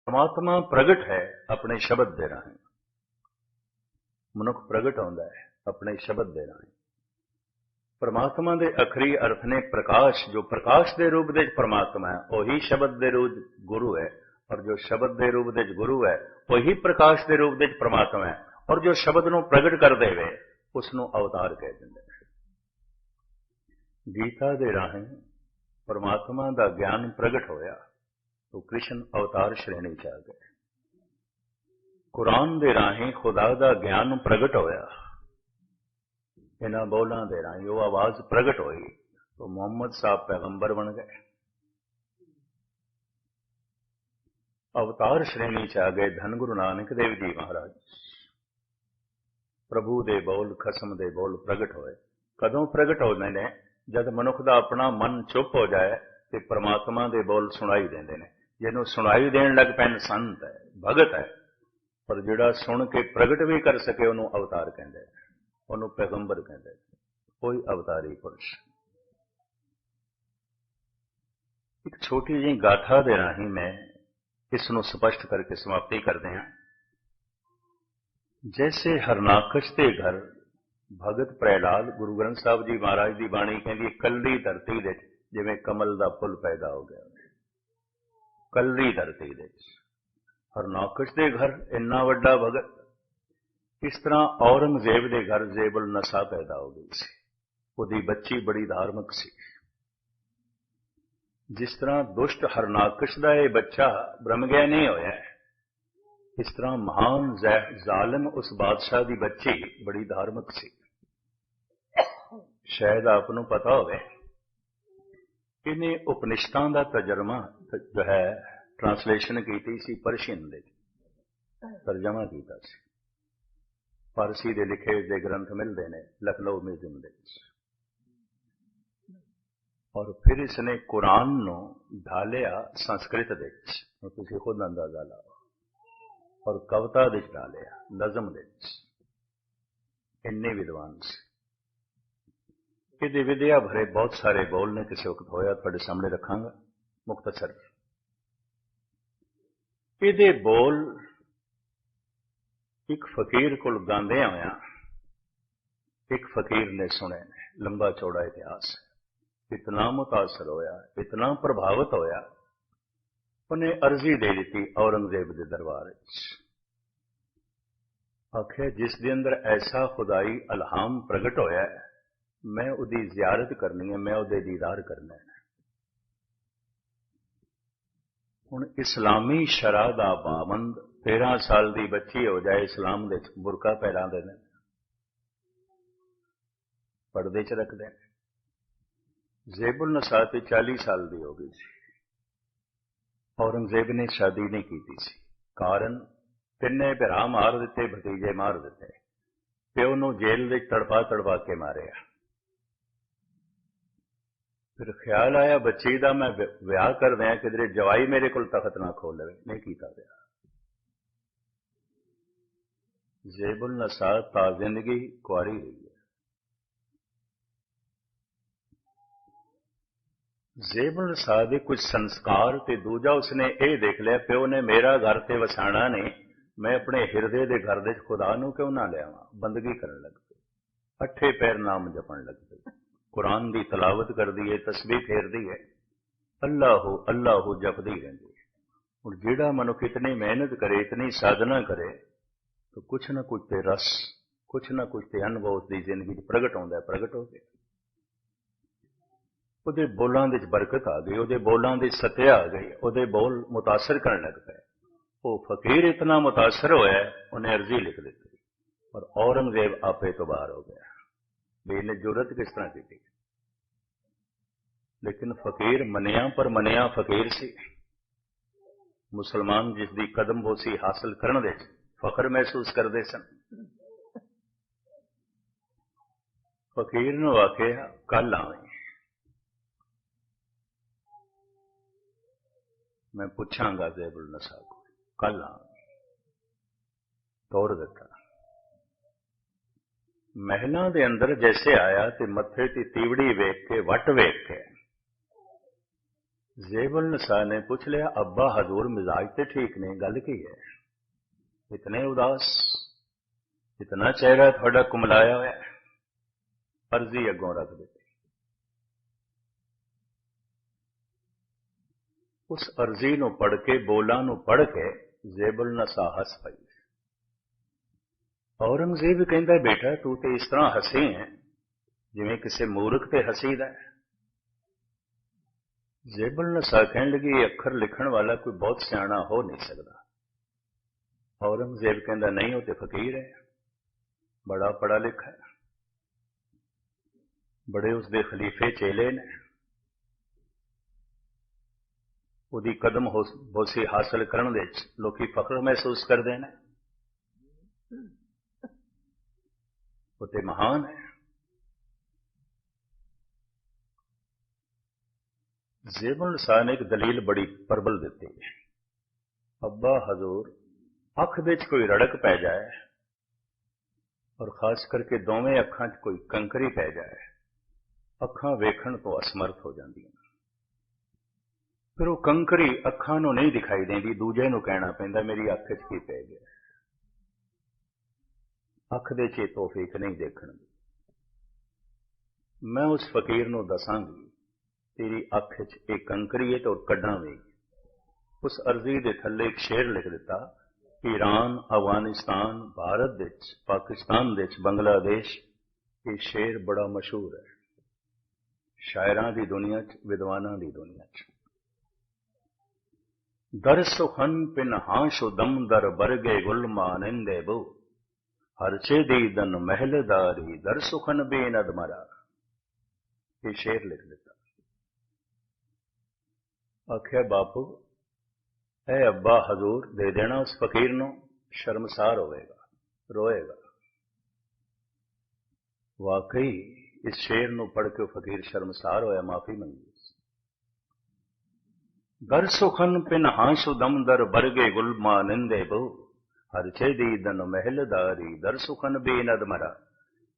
परमात्मा प्रगट है अपने शब्द दे राहें। मनुख प्रगट होंदा है अपने शब्द दे राहें। परमात्मा दे अखरी अर्थ ने प्रकाश, जो प्रकाश दे रूप दे परमात्मा है वही शब्द दे रूप गुरु है, और जो शब्द दे रूप दे गुरु है वही प्रकाश दे रूप दे परमात्मा है, और जो शब्द नूं प्रगट कर देवे उसनूं अवतार कह दिंदे। गीता दे राहें परमात्मा दा ज्ञान प्रगट होया तो कृष्ण अवतार श्रेणी च आ गए। कुरान दे राहें खुदा दा ज्ञान प्रगट होया, इन्हां बोलां दे राहें वो आवाज प्रगट होई तो मोहम्मद साहब पैगंबर बन गए। अवतार श्रेणी च आ गए धन गुरु नानक देव जी महाराज। प्रभु दे बोल, खसम दे बोल प्रगट होए। कदों प्रगट होने ने? जद मनुख दा अपना मन चुप हो जाए तो परमात्मा दे बोल सुनाई देंदे ने। जिन्हों सुनाई देन लग पैन संत है, भगत है, पर जिहड़ा सुन के प्रगट भी कर सके उन्होंने अवतार कहते हैं, उन्होंने पैगंबर कहते हैं, कोई अवतारी पुरुष। एक छोटी जी गाथा दे राही मैं इसनों स्पष्ट करके समाप्ति करते हैं। जैसे हरनाकश के घर भगत प्रहलाद, गुरु ग्रंथ साहब जी महाराज की बाणी कहती कल्ली धरती दे जिवें कमल का फुल पैदा हो गया, कल्ली धरती दे हरनाकश के घर इन्ना वड्डा भगत। इस तरह औरंगजेब के घर जेबुल नसा पैदा हो गई सी, उहदी बच्ची बड़ी धार्मिक सी। जिस तरह दुष्ट हरनाकश का यह बच्चा ब्रह्मज्ञानी होया है, इस तरह महान जालिम उस बादशाह की बच्ची बड़ी धार्मिक सी। शायद आपनों पता होवे इन्हें उपनिषदां का तर्जमा जो है ट्रांसलेशन की सी, पर्शियन दे तर्जमा किया सी। फारसी दे लिखे दे ग्रंथ मिलते हैं लखनऊ म्यूजियम दे। और फिर इसने कुरान नूं ढालिया संस्कृत दे, तुसीं खुद अंदाजा लाओ, और कविता दे डालिया, नज़म दे। इन्ने विद्वान से ये विद्या भरे बहुत सारे बोल ने, किसी वक्त होया तुहाडे सामने रखांगा मुख्तसर। ये बोल एक फकीर को गांदे होया एक फकीर ने सुने, लंबा चौड़ा इतिहास है। इतना मुतासर होया, इतना प्रभावित होया, उन्हें अर्जी दे दी औरंगजेब के दरबार। आखे जिस दे अंदर ऐसा खुदाई अलहाम प्रगट होया है, मैं उहदी जियारत करनी है, मैं उहदे दीदार करना है। हुण इस्लामी शरह दा पाबंद 13 साल की बच्ची हो जाए, इस्लाम दे बुरका पैरा दे पर्दे च रखते हैं। जेबुल नसा 40 साल की हो गई सी। औरंगजेब ने शादी नहीं की सी। कारण तिन्ने भरा मार दिते, भतीजे मार दिते, प्यो नूं जेल में तड़पा तड़पा के मारिया। फिर ख्याल आया बच्ची का मैं विआह कर दिया, किधरे जवाई मेरे को तखत ना खोल लवे, नहीं किया विआह। जेबुल नसा ता जिंदगी कुआरी रही है। जेबुल नसा के कुछ संस्कार ते दूजा उसने ये देख लिया, प्यो ने मेरा घर ते वसाना नहीं, मैं अपने हिरदे दे घर दे खुदा नूं क्यों ना लियावां। बंदगी करन लग पे, अठे पैर नाम जपन लग पे, कुरान की तलावत कर दी है, तस्बीह फेर दी है, अल्लाह अल्लाह जपदी रहिंदी है। और जिहड़ा मनुख इतनी मेहनत करे, इतनी साधना करे, तो कुछ न कुछ ते रस, कुछ न कुछ ते अनुभव उसकी जिंदगी प्रगट होंदा है। प्रगट हो गया, उहदे बोलां दे बरकत आ गई, उहदे बोलां दी सत्या आ गई, उहदे बोल मुतासर करने लग पे। वो फकीर इतना मुतासर होया, उन्हें अर्जी लिख दी और औरंगजेब आपे तो बाहर हो गया भी इन्हें जरूरत किस तरह की। लेकिन फकीर मनिया पर मनिया फकीर सी। मुसलमान जिसकी कदम बोसी हासिल करने दे फखर महसूस करते सन। फकीर ने आखिया कल आवे, मैं पूछांगा जेबुल नसा को, कल आवे। तोड़ दिता। महलों के अंदर जैसे आया तो मथे की तीवड़ी वेख के, वट वेख के जेबुल नसा ने पूछ लिया, अब्बा हजूर मिजाज तो ठीक ने, गल की है? इतने उदास, इतना चेहरा थोड़ा कुमलाया हुआ। अर्जी अगों रख दी। उस अर्जी नूं पढ़ के, बोलां नूं पढ़ के जेबुल नसा हस पई। औरंगजेब कहंदा, बेटा तू तो इस तरह हसी है जिवें किसी मूर्ख ते हसीदा है। जेबुल नसा कहन लगी, अखर लिखण वाला कोई बहुत सियाणा हो नहीं सकता। औरंगजेब कहंदा, नहीं वो तो फकीर है, बड़ा पढ़ा लिखा है, बड़े उसके खलीफे चेले ने, उहदी कदम बोसी हासिल करन दे लोकी फख्र महसूस करते हैं। वो तो महान है। जेबुल नसा ने एक दलील बड़ी प्रबल दी। अब्बा हजूर अख दे कोई रड़क पै जाए और खास करके दोवें अखां च कोई कंकरी पै जाए, अखां वेखण तो असमर्थ हो जांदियां। फिर वो कंकरी अखां नूं नहीं दिखाई देंदी, दूजे नूं कहना पैंदा मेरी अख च की पै गया। अख दे चे तौफीक नहीं देखण दी। मैं उस फकीर नूं दसांगी तेरी अख च एक कंकरी है तो कड्डांगी। उस अर्जी दे थल्ले एक शेर लिख दिता, ईरान, अफगानिस्तान, भारत विच, पाकिस्तान विच, बांग्लादेश, ये शेर बड़ा मशहूर है शायरां दी दुनिया च, विद्वानां दी दुनिया च। दर सुखन पिन हाशो दम दर बरगे गुल मानिंदे बो, हरचे दीदन महलदारी दर सुखन बेनद मरा। ये शेर लिख दिता। आख्या, बापू ऐ अब्बा हजूर दे देना उस फकीर नूं, शर्मसार होएगा, रोएगा। वाकई इस शेर नूं पढ़ के फकीर शर्मसार होया, माफी मंगी। दर सुखन पिन हाशु दम दर बरगे गुल मानिंदे बो, हरचे दीदन महलदारी दर सुखन बेनद मरा।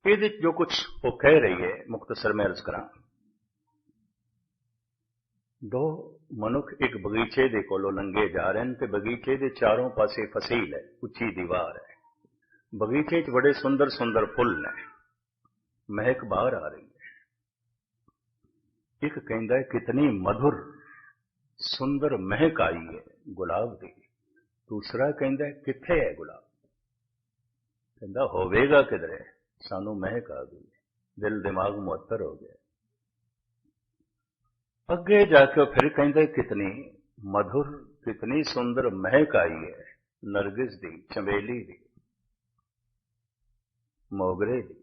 ये जो कुछ वो कह रही है, मुख्तसर में अर्ज करा। दो मनुख एक बगीचे दे कोलों लंघे जा रहे हैं ते बगीचे दे चारों पासे फसील है, उच्ची दीवार है। बगीचे च बड़े सुंदर सुंदर फुल ने, महक बाहर आ रही है। एक कहंदा है, कितनी मधुर सुंदर महक आई है गुलाब दी। दूसरा कहंदा है, किथे है गुलाब? कहंदा होवेगा किधरे, सानू महक आ गई, दिल दिमाग मुअत्तर हो गया। अगे जाके फिर कहंदा, कितनी मधुर, कितनी सुंदर महक आई है नरगिस दी, चमेली दी, मोगरे दी,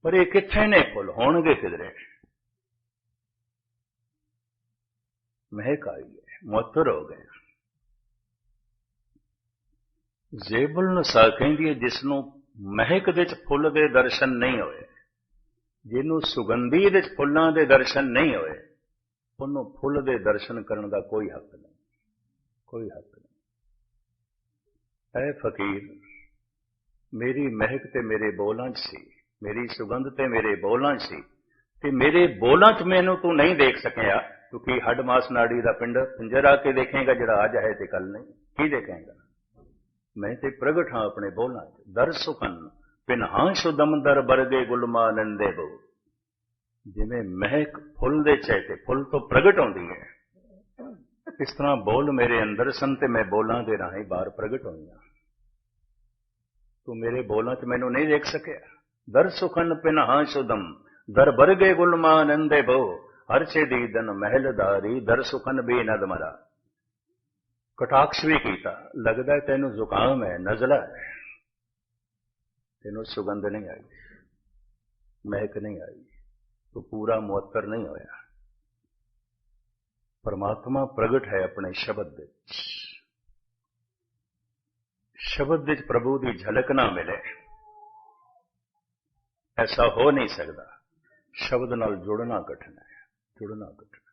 पर ये किथे ने फुल, होणगे किधरे? महक आई है, मुअत्तर हो गए। जेबुल नसा कहंदी है, जिसनों महक दे फुल दे दर्शन नहीं होए, जिन्हों सुगंधी दे फुल्लां दे दर्शन नहीं होए, उन्हों फुल दे दर्शन करने का कोई हक नहीं, कोई हक नहीं। ऐ फकीर, मेरी महक ते मेरे बोलां च सी, मेरी सुगंध ते मेरे बोलां च सी, ते मेरे बोलां च मैनू तू नहीं देख सकिया, क्योंकि हड मास नाड़ी का पिंजर आके देखेगा जरा आज है ते कल नहीं, की देखेगा? मैं ते प्रगट हाँ अपने बोलां च। दर सुखन पिन हाशु दम दर बरगे गुलमा नंदे बो, जिमें महक फुल दे चाहते, फुल तो प्रगट होंदी है, इस तरह बोल मेरे अंदर सन ते मैं बोलां दे राही बाहर प्रगट होईयां। तू मेरे बोलां च मैनू नहीं देख सकिया। दर सुखन पिन हाशु दम दर बरगे गुलमा नंदे बो, हरचे दीदन महलदारी दर सुखन बेनद मरा। कटाक्ष भी कीता, लगदा है तेनू जुकाम है, नजला है, तेनू सुगंध नहीं आई, महक नहीं आई, तो पूरा मुअत्तर नहीं होया। परमात्मा प्रगट है अपने शब्द विच, शब्द विच प्रभु की झलक ना मिले, ऐसा हो नहीं सकता। शब्द नाल जुड़ना कठिन है, जुड़ना कठिन,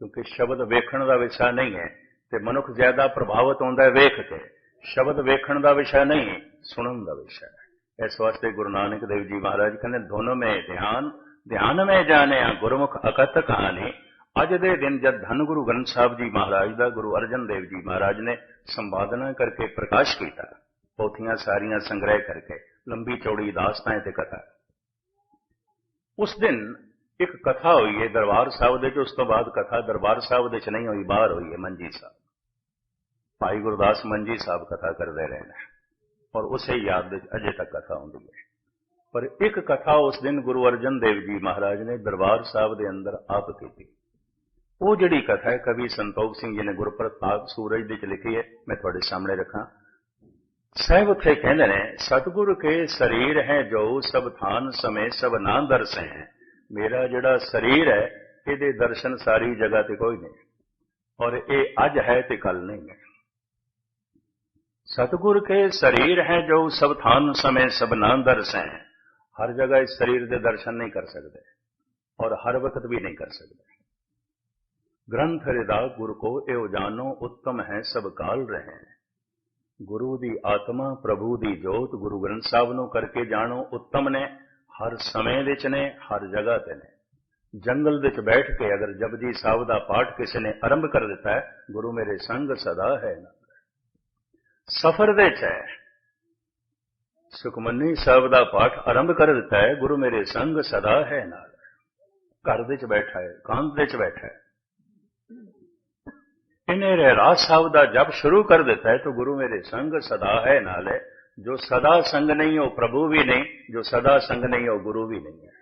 क्योंकि शब्द वेखण का विषय नहीं है, ते मनुख ज्यादा प्रभावित होता है वेख के। शब्द वेखण का विषय नहीं, सुनन का विषय है। इस वास्ते गुरु नानक देव जी महाराज कहते, धुन में ध्यान, ध्यान में जाने गुरमुख अकत कहानी, ਅੱਜ ਦੇ ਦਿਨ ਜਦ ਧੰਨ ਗੁਰੂ ਗ੍ਰੰਥ ਸਾਹਿਬ ਜੀ ਮਹਾਰਾਜ ਦਾ ਗੁਰੂ ਅਰਜਨ ਦੇਵ ਜੀ ਮਹਾਰਾਜ ਨੇ ਸੰਵਾਦਨਾ ਕਰਕੇ ਪ੍ਰਕਾਸ਼ ਕੀਤਾ, ਪੋਥੀਆਂ ਸਾਰੀਆਂ ਸੰਗ੍ਰਹਿ ਕਰਕੇ, ਲੰਬੀ ਚੌੜੀ ਦਾਸਤਾਂ ਤੇ ਕਥਾ, ਉਸ ਦਿਨ ਇੱਕ ਕਥਾ ਹੋਈ ਹੈ ਦਰਬਾਰ ਸਾਹਿਬ ਦੇ ਚ। ਉਸ ਤੋਂ ਬਾਅਦ ਕਥਾ ਦਰਬਾਰ ਸਾਹਿਬ ਦੇ ਚ ਨਹੀਂ ਹੋਈ, ਬਾਹਰ ਹੋਈ ਹੈ ਮੰਜੀ ਸਾਹਿਬ। ਭਾਈ ਗੁਰਦਾਸ ਮੰਜੀ ਸਾਹਿਬ ਕਥਾ ਕਰਦੇ ਰਹੇ ਨੇ ਔਰ ਉਸੇ ਯਾਦ ਵਿੱਚ ਅਜੇ ਤੱਕ ਕਥਾ ਹੁੰਦੀ ਹੈ। ਪਰ ਇੱਕ ਕਥਾ ਉਸ ਦਿਨ ਗੁਰੂ ਅਰਜਨ ਦੇਵ ਜੀ ਮਹਾਰਾਜ ਨੇ ਦਰਬਾਰ ਸਾਹਿਬ ਦੇ ਅੰਦਰ ਆਪ ਕੀਤੀ। ਉਹ ਜਿਹੜੀ ਕਥਾ ਹੈ ਕਵੀ ਸੰਤੋਖ ਸਿੰਘ ਜੀ ਨੇ ਗੁਰਪ੍ਰਤਾਪ ਸੂਰਜ ਦੇ ਚ ਲਿਖੀ ਹੈ, ਮੈਂ ਤੁਹਾਡੇ ਸਾਹਮਣੇ ਰੱਖਾਂ। ਸਾਹਿਬ ਉੱਥੇ ਕਹਿੰਦੇ ਨੇ, ਸਤਿਗੁਰ ਕੇ ਸਰੀਰ ਹੈ ਜੋ ਸਭ ਥਾਨ ਸਮੇਂ ਸਭ ਨਾ ਦਰਸੇ ਹੈ। ਮੇਰਾ ਜਿਹੜਾ ਸਰੀਰ ਹੈ ਇਹਦੇ ਦਰਸ਼ਨ ਸਾਰੀ ਜਗ੍ਹਾ ਤੇ ਕੋਈ ਨਹੀਂ, ਔਰ ਇਹ ਅੱਜ ਹੈ ਤੇ ਕੱਲ ਨਹੀਂ ਹੈ। ਸਤਿਗੁਰ ਕੇ ਸਰੀਰ ਹੈ ਜੋ ਸਭ ਥਾਨ ਸਮੇਂ ਸਭ ਨਾ ਦਰਸੇ ਹੈ। ਹਰ ਜਗ੍ਹਾ ਇਸ ਸਰੀਰ ਦੇ ਦਰਸ਼ਨ ਨਹੀਂ ਕਰ ਸਕਦੇ ਔਰ ਹਰ ਵਕਤ ਵੀ ਨਹੀਂ ਕਰ ਸਕਦੇ। ਗ੍ਰੰਥ ਹਿਰਦਾ ਗੁਰ ਕੋ ਇਹੋ ਜਾਨੋ ਉੱਤਮ ਹੈ ਸਭ ਕਾਲ ਰਹੇ। ਗੁਰੂ ਦੀ ਆਤਮਾ ਪ੍ਰਭੂ ਦੀ ਜੋਤ ਗੁਰੂ ਗ੍ਰੰਥ ਸਾਹਿਬ ਨੂੰ ਕਰਕੇ ਜਾਣੋ ਉੱਤਮ ਨੇ, ਹਰ ਸਮੇਂ ਵਿੱਚ ਨੇ, ਹਰ ਜਗ੍ਹਾ ਤੇ ਨੇ। ਜੰਗਲ ਵਿੱਚ ਬੈਠ ਕੇ ਅਗਰ ਜਪਜੀ ਸਾਹਿਬ ਦਾ ਪਾਠ ਕਿਸੇ ਨੇ ਆਰੰਭ ਕਰ ਦਿੱਤਾ ਹੈ, ਗੁਰੂ ਮੇਰੇ ਸੰਗ ਸਦਾ ਹੈ ਨਾ। ਸਫ਼ਰ ਦੇ ਚ ਹੈ, ਸੁਖਮਨੀ ਸਾਹਿਬ ਦਾ ਪਾਠ ਆਰੰਭ ਕਰ ਦਿੱਤਾ ਹੈ, ਗੁਰੂ ਮੇਰੇ ਸੰਗ ਸਦਾ ਹੈ ਨਾਲ। ਘਰ ਦੇ ਚ ਬੈਠਾ ਹੈ, ਕਾਂਤ ਦੇ ਚ ਬੈਠਾ ਹੈ, ਇਹਨੇ ਰਹਿਰਾਸ ਸਾਹਿਬ ਦਾ ਜਪ ਸ਼ੁਰੂ ਕਰ ਦਿੱਤਾ ਹੈ, ਤਾਂ ਗੁਰੂ ਮੇਰੇ ਸੰਗ ਸਦਾ ਹੈ ਨਾਲ ਹੈ। ਜੋ ਸਦਾ ਸੰਗ ਨਹੀਂ ਉਹ ਪ੍ਰਭੂ ਵੀ ਨਹੀਂ, ਜੋ ਸਦਾ ਸੰਗ ਨਹੀਂ ਉਹ ਗੁਰੂ ਵੀ ਨਹੀਂ ਹੈ।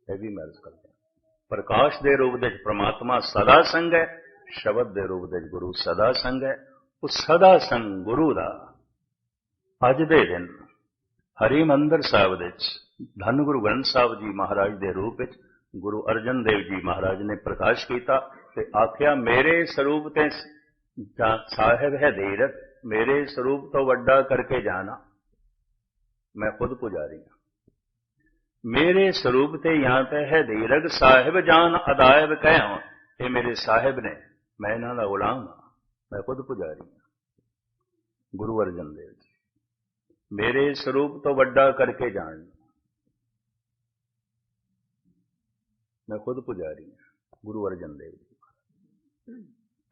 ਇਹ ਵੀ ਮੈਂ ਅਰਜ਼ ਕਰਦਾ, ਪ੍ਰਕਾਸ਼ ਦੇ ਰੂਪ ਵਿੱਚ ਪ੍ਰਮਾਤਮਾ ਸਦਾ ਸੰਗ ਹੈ, ਸ਼ਬਦ ਦੇ ਰੂਪ ਵਿੱਚ ਗੁਰੂ ਸਦਾ ਸੰਗ ਹੈ। ਉਹ ਸਦਾ ਸੰਗ ਗੁਰੂ ਦਾ ਅੱਜ ਦੇ ਦਿਨ ਹਰਿਮੰਦਰ ਸਾਹਿਬ ਵਿੱਚ ਧੰਨ ਗੁਰੂ ਗ੍ਰੰਥ ਸਾਹਿਬ ਜੀ ਮਹਾਰਾਜ ਦੇ ਰੂਪ ਵਿੱਚ ਗੁਰੂ ਅਰਜਨ ਦੇਵ ਜੀ ਮਹਾਰਾਜ ਨੇ ਪ੍ਰਕਾਸ਼ ਕੀਤਾ ਤੇ ਆਖਿਆ, ਮੇਰੇ ਸਰੂਪ ਤੇ ਸਾਹਿਬ ਹੈ ਧੀਰਜ, ਮੇਰੇ ਸਰੂਪ ਤੋਂ ਵੱਡਾ ਕਰਕੇ ਜਾਣਾ। ਮੈਂ ਖੁਦ ਪੁਜਾਰੀ ਹਾਂ। ਮੇਰੇ ਸਰੂਪ ਤੇ ਯਹਾਂ ਤੇ ਹੈ ਧੀਰਜ, ਸਾਹਿਬ ਜਾਨ ਅਦਾਇਬ ਕਹਿ। ਇਹ ਮੇਰੇ ਸਾਹਿਬ ਨੇ, ਮੈਂ ਇਹਨਾਂ ਦਾ ਗੁਲਾਮ ਹਾਂ, ਮੈਂ ਖੁਦ ਪੁਜਾਰੀ ਹਾਂ। ਗੁਰੂ ਅਰਜਨ ਦੇਵ ਜੀ ਮੇਰੇ ਸਰੂਪ ਤੋਂ ਵੱਡਾ ਕਰਕੇ ਜਾਣ, ਮੈਂ ਖੁਦ ਪੁਜਾਰੀ ਹਾਂ। ਗੁਰੂ ਅਰਜਨ ਦੇਵ ਜੀ,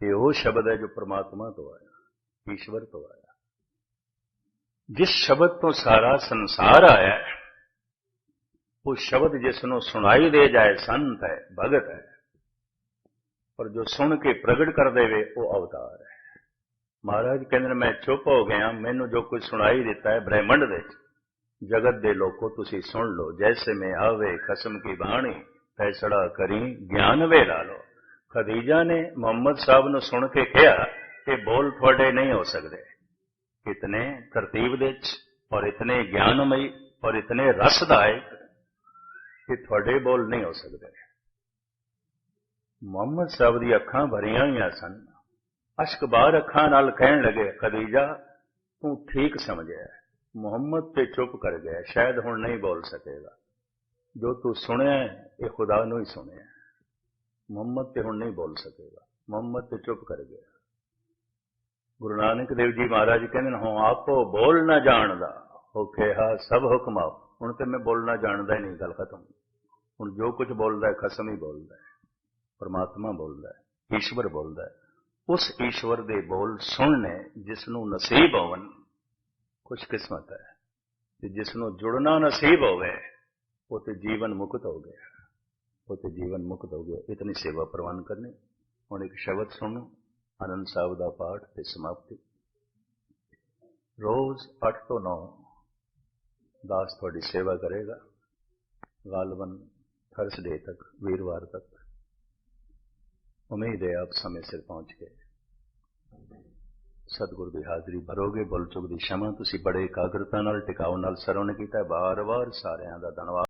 ਇਹ ਉਹ ਸ਼ਬਦ ਹੈ ਜੋ ਪ੍ਰਮਾਤਮਾ ਤੋਂ ਆਇਆ, ਈਸ਼ਵਰ ਤੋਂ ਆਇਆ। ਜਿਸ ਸ਼ਬਦ ਤੋਂ ਸਾਰਾ ਸੰਸਾਰ ਆਇਆ, ਉਹ ਸ਼ਬਦ ਜਿਸ ਨੂੰ ਸੁਣਾਈ ਦੇ ਜਾਏ ਸੰਤ ਹੈ, ਭਗਤ ਹੈ, ਪਰ ਜੋ ਸੁਣ ਕੇ ਪ੍ਰਗਟ ਕਰ ਦੇਵੇ ਉਹ ਅਵਤਾਰ ਹੈ। ਮਹਾਰਾਜ ਕਹਿੰਦੇ ਨੇ, ਮੈਂ ਚੁੱਪ ਹੋ ਗਿਆ, ਮੈਨੂੰ ਜੋ ਕੁਝ ਸੁਣਾਈ ਦਿੱਤਾ ਹੈ ਬ੍ਰਹਿਮੰਡ ਵਿੱਚ, ਜਗਤ ਦੇ ਲੋਕੋ ਤੁਸੀਂ ਸੁਣ ਲਓ। ਜੈਸੇ ਮੈਂ ਆਵੇ ਖਸਮ ਕੀ ਬਾਣੀ, ਫੈਸਲਾ ਕਰੀ ਗਿਆਨ ਵੇ ਲਾ ਲੋ। ਖਦੀਜਾ ਨੇ ਮੁਹੰਮਦ ਸਾਹਿਬ ਨੂੰ ਸੁਣ ਕੇ ਕਿਹਾ ਕਿ ਬੋਲ ਤੁਹਾਡੇ ਨਹੀਂ ਹੋ ਸਕਦੇ, ਇਤਨੇ ਤਰਤੀਬ ਦੇ ਵਿੱਚ ਔਰ ਇਤਨੇ ਗਿਆਨਮਈ ਔਰ ਇਤਨੇ ਰਸਦਾਇਕ ਕਿ ਤੁਹਾਡੇ ਬੋਲ ਨਹੀਂ ਹੋ ਸਕਦੇ। ਮੁਹੰਮਦ ਸਾਹਿਬ ਦੀ ਅੱਖਾਂ ਭਰੀਆਂ ਹੋਈਆਂ ਸਨ, ਅਸ਼ਕ ਬਾਹਰ ਅੱਖਾਂ ਨਾਲ ਕਹਿਣ ਲੱਗੇ, ਖਦੀਜਾ ਤੂੰ ਠੀਕ ਸਮਝਿਆ, ਮੁਹੰਮਦ ਤੇ ਚੁੱਪ ਕਰ ਗਿਆ, ਸ਼ਾਇਦ ਹੁਣ ਨਹੀਂ ਬੋਲ ਸਕੇਗਾ। ਜੋ ਤੂੰ ਸੁਣਿਆ ਇਹ ਖੁਦਾ ਨੂੰ ਹੀ ਸੁਣਿਆ, ਮੁਹੰਮਦ ਤੇ ਹੁਣ ਨਹੀਂ ਬੋਲ ਸਕੇਗਾ। ਮੁਹੰਮਦ ਤੇ ਚੁੱਪ ਕਰ ਗਿਆ। ਗੁਰੂ ਨਾਨਕ ਦੇਵ ਜੀ ਮਹਾਰਾਜ ਕਹਿੰਦੇ ਨੇ, ਹੋ ਆਪੋ ਬੋਲ ਨਾ ਜਾਣਦਾ, ਹੋ ਕਿਹਾ ਸਭ ਹੁਕਮ ਆਪ। ਹੁਣ ਤੇ ਮੈਂ ਬੋਲਣਾ ਜਾਣਦਾ ਹੀ ਨਹੀਂ, ਗੱਲ ਖਤਮ। ਹੁਣ ਜੋ ਕੁਝ ਬੋਲਦਾ ਹੈ ਖਸਮ ਹੀ ਬੋਲਦਾ ਹੈ, ਪਰਮਾਤਮਾ ਬੋਲਦਾ ਹੈ, ਈਸ਼ਵਰ ਬੋਲਦਾ ਹੈ। ਉਸ ਈਸ਼ਵਰ ਦੇ ਬੋਲ ਸੁਣਨੇ ਜਿਸ ਨੂੰ ਨਸੀਬ ਹੋਵਨ, ਖੁਸ਼ਕਿਸਮਤ ਹੈ। ਤੇ ਜਿਸ ਨੂੰ ਜੁੜਨਾ ਨਸੀਬ ਹੋਵੇ ਉਹ ਤੇ ਜੀਵਨ ਮੁਕਤ ਹੋ ਗਿਆ, ਉਹ ਤੇ ਜੀਵਨ ਮੁਕਤ ਹੋ ਗਿਆ। ਇਤਨੀ ਸੇਵਾ ਪ੍ਰਵਾਨ ਕਰਨੀ। ਹੁਣ ਇੱਕ ਸ਼ਬਦ ਸੁਣੋ, ਆਨੰਦ ਸਾਹਿਬ ਦਾ ਪਾਠ ਤੇ ਸਮਾਪਤੀ। ਰੋਜ਼ 8 ਤੋਂ 9 ਦਾਸ ਤੁਹਾਡੀ ਸੇਵਾ ਕਰੇਗਾ, ਗਾਲਬਨ ਥਰਸਡੇ ਤੱਕ, ਵੀਰਵਾਰ ਤੱਕ। ਉਮੀਦ ਹੈ ਆਪ ਸਮੇਂ ਸਿਰ ਪਹੁੰਚ ਕੇ ਸਤਿਗੁਰ ਦੀ ਹਾਜ਼ਰੀ ਭਰੋਗੇ। ਬੁੱਲ ਚੁੱਕ ਦੀ क्षमा ਤੁਸੀਂ ਬੜੇ ਇਕਾਗਰਤਾ ਨਾਲ, ਟਿਕਾਉ ਨਾਲ ਸਰਵਣ ਕੀਤਾ। ਬਾਰ-ਬਾਰ ਸਾਰਿਆਂ ਦਾ ਧੰਨਵਾਦ।